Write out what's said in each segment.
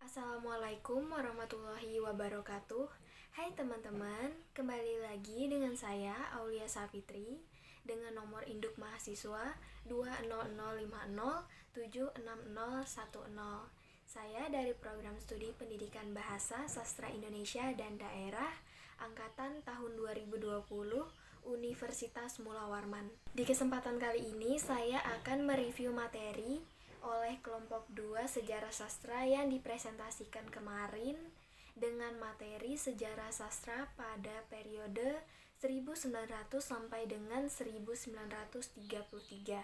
Assalamualaikum warahmatullahi wabarakatuh. Hai teman-teman, kembali lagi dengan saya Aulia Safitri dengan nomor induk mahasiswa 20050760010. Saya dari program studi Pendidikan Bahasa Sastra Indonesia dan Daerah angkatan tahun 2020 Universitas Mula Warman. Di kesempatan kali ini saya akan mereview materi oleh kelompok 2 Sejarah Sastra yang dipresentasikan kemarin dengan materi Sejarah Sastra pada periode 1900 sampai dengan 1933.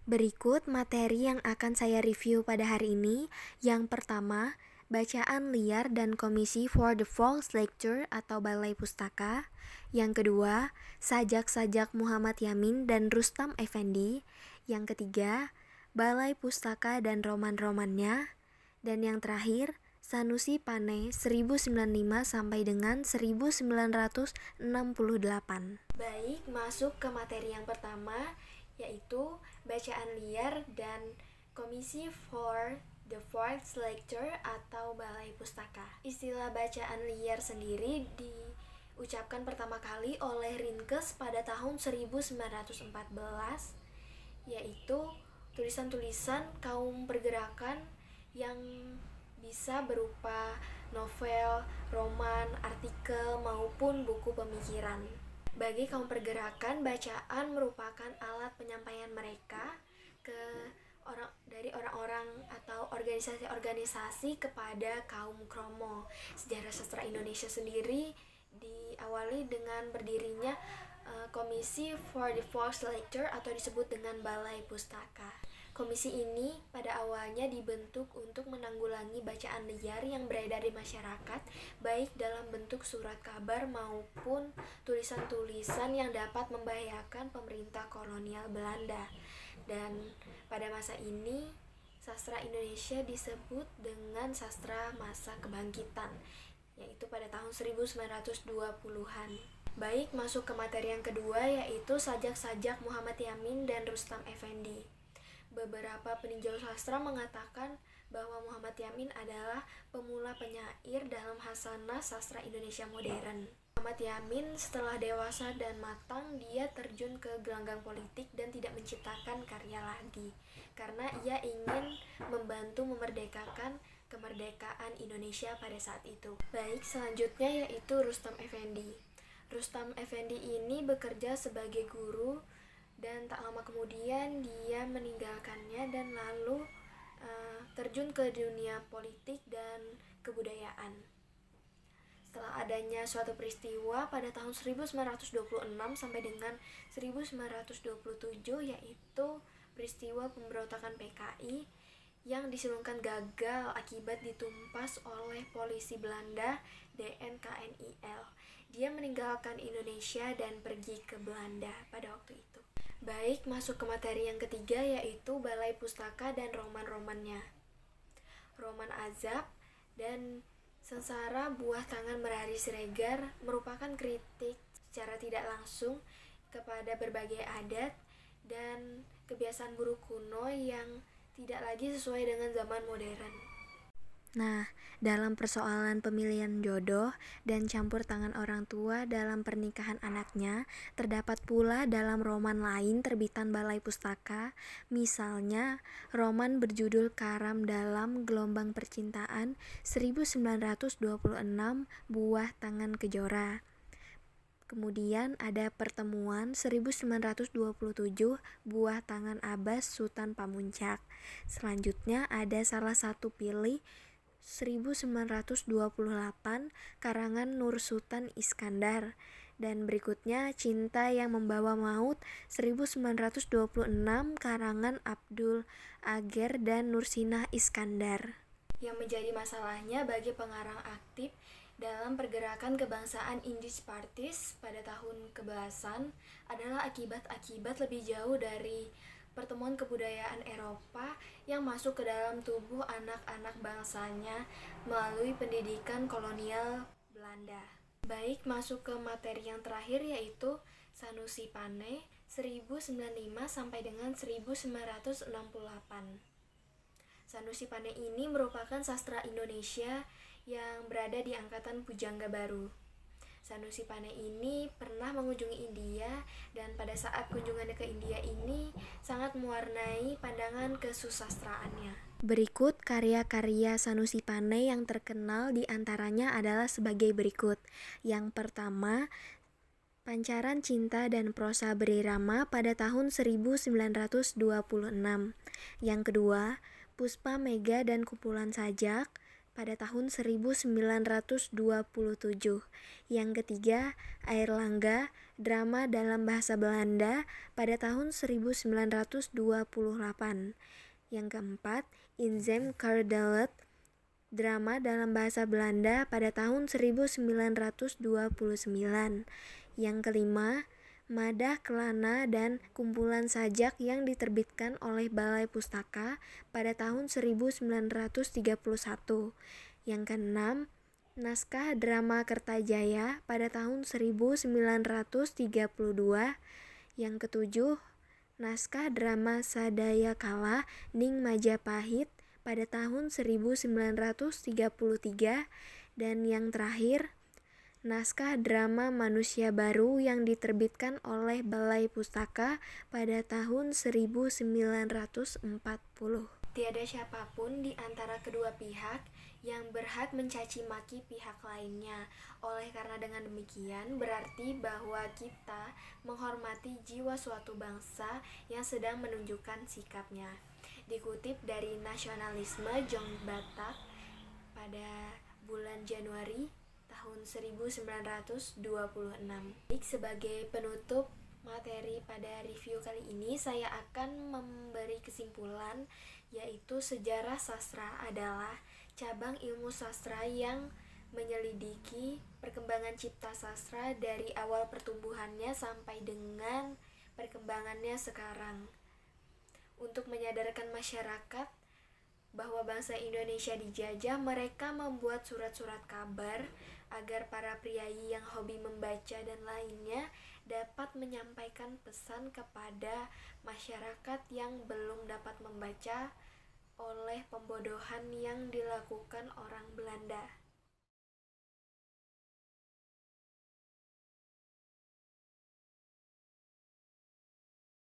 Berikut materi yang akan saya review pada hari ini. Yang pertama, bacaan liar dan komisi for the False Lecture atau Balai Pustaka. Yang kedua, sajak-sajak Muhammad Yamin dan Rustam Effendi. Yang ketiga, Balai Pustaka dan roman-romannya. Dan yang terakhir, Sanusi Pane 1095 sampai dengan 1968. Baik, masuk ke materi yang pertama, yaitu bacaan liar dan komisi for the Fourth Lecture atau Balai Pustaka. Istilah bacaan liar sendiri diucapkan pertama kali oleh Rinckes pada tahun 1914, yaitu tulisan-tulisan kaum pergerakan yang bisa berupa novel, roman, artikel, maupun buku pemikiran. Bagi kaum pergerakan, bacaan merupakan alat penyampaian mereka dari orang-orang atau organisasi-organisasi kepada kaum kromo. Sejarah sastra Indonesia sendiri diawali dengan berdirinya Komisi for the Fourth Lecture atau disebut dengan Balai Pustaka. Komisi ini pada awalnya dibentuk untuk menanggulangi bacaan liar yang beredar di masyarakat, baik dalam bentuk surat kabar maupun tulisan-tulisan yang dapat membahayakan pemerintah kolonial Belanda. Dan pada masa ini, sastra Indonesia disebut dengan sastra masa kebangkitan, yaitu pada tahun 1920-an. Baik, masuk ke materi yang kedua, yaitu sajak-sajak Muhammad Yamin dan Rustam Effendi. Beberapa peninjau sastra mengatakan bahwa Muhammad Yamin adalah pemula penyair dalam hasanah sastra Indonesia modern. Muhammad Yamin setelah dewasa dan matang, dia terjun ke gelanggang politik dan tidak menciptakan karya lagi, karena ia ingin membantu memerdekakan kemerdekaan Indonesia pada saat itu. Baik, selanjutnya yaitu Rustam Effendi. Rustam Effendi ini bekerja sebagai guru dan tak lama kemudian dia meninggalkannya dan lalu terjun ke dunia politik dan kebudayaan. Setelah adanya suatu peristiwa pada tahun 1926 sampai dengan 1927, yaitu peristiwa pemberontakan PKI yang disulungkan gagal akibat ditumpas oleh polisi Belanda DNKNIL. Dia meninggalkan Indonesia dan pergi ke Belanda pada waktu itu. Baik, masuk ke materi yang ketiga, yaitu Balai Pustaka dan roman-romannya. Roman Azab dan Sengsara Buah Tangan Merari Siregar merupakan kritik secara tidak langsung kepada berbagai adat dan kebiasaan buruk kuno yang tidak lagi sesuai dengan zaman modern. Nah, dalam persoalan pemilihan jodoh dan campur tangan orang tua dalam pernikahan anaknya, terdapat pula dalam roman lain terbitan Balai Pustaka, misalnya roman berjudul Karam Dalam Gelombang Percintaan 1926 Buah Tangan Kejora. Kemudian ada Pertemuan 1927 Buah Tangan Abbas Sutan Pamuncak. Selanjutnya ada Salah Satu Pilih 1928 karangan Nur Sultan Iskandar. Dan berikutnya Cinta Yang Membawa Maut 1926 karangan Abdul Ager dan Nursinah Iskandar. Yang menjadi masalahnya bagi pengarang aktif dalam pergerakan kebangsaan Indis Partis pada tahun kebelasan adalah akibat-akibat lebih jauh dari pertemuan kebudayaan Eropa yang masuk ke dalam tubuh anak-anak bangsanya melalui pendidikan kolonial Belanda. Baik, masuk ke materi yang terakhir, yaitu Sanusi Pane 1095 sampai dengan 1968. Sanusi Pane ini merupakan sastra Indonesia yang berada di angkatan Pujangga Baru. Sanusi Pane ini pernah mengunjungi India dan pada saat kunjungannya ke India ini sangat mewarnai pandangan kesusastraannya. Berikut karya-karya Sanusi Pane yang terkenal diantaranya adalah sebagai berikut. Yang pertama, Pancaran Cinta dan Prosa Berirama pada tahun 1926. Yang kedua, Puspa Mega dan Kumpulan Sajak pada tahun 1927. Yang ketiga, Airlangga, drama dalam bahasa Belanda pada tahun 1928. Yang keempat, Inzem Kardelet, drama dalam bahasa Belanda pada tahun 1929. Yang kelima, Madah Kelana dan Kumpulan Sajak yang diterbitkan oleh Balai Pustaka pada tahun 1931. Yang keenam, Naskah Drama Kertajaya pada tahun 1932. Yang ketujuh, Naskah Drama Sadayakala Ning Majapahit pada tahun 1933. Dan yang terakhir, Naskah Drama Manusia Baru yang diterbitkan oleh Balai Pustaka pada tahun 1940. Tiada siapapun di antara kedua pihak yang berhak mencaci maki pihak lainnya. Oleh karena dengan demikian berarti bahwa kita menghormati jiwa suatu bangsa yang sedang menunjukkan sikapnya. Dikutip dari Nasionalisme Jong Batak pada bulan Januari tahun 1926. Sebagai penutup materi pada review kali ini, saya akan memberi kesimpulan, yaitu sejarah sastra adalah cabang ilmu sastra yang menyelidiki perkembangan cipta sastra dari awal pertumbuhannya sampai dengan perkembangannya sekarang. Untuk menyadarkan masyarakat bahwa bangsa Indonesia dijajah, mereka membuat surat-surat kabar agar para priayi yang hobi membaca dan lainnya dapat menyampaikan pesan kepada masyarakat yang belum dapat membaca oleh pembodohan yang dilakukan orang Belanda.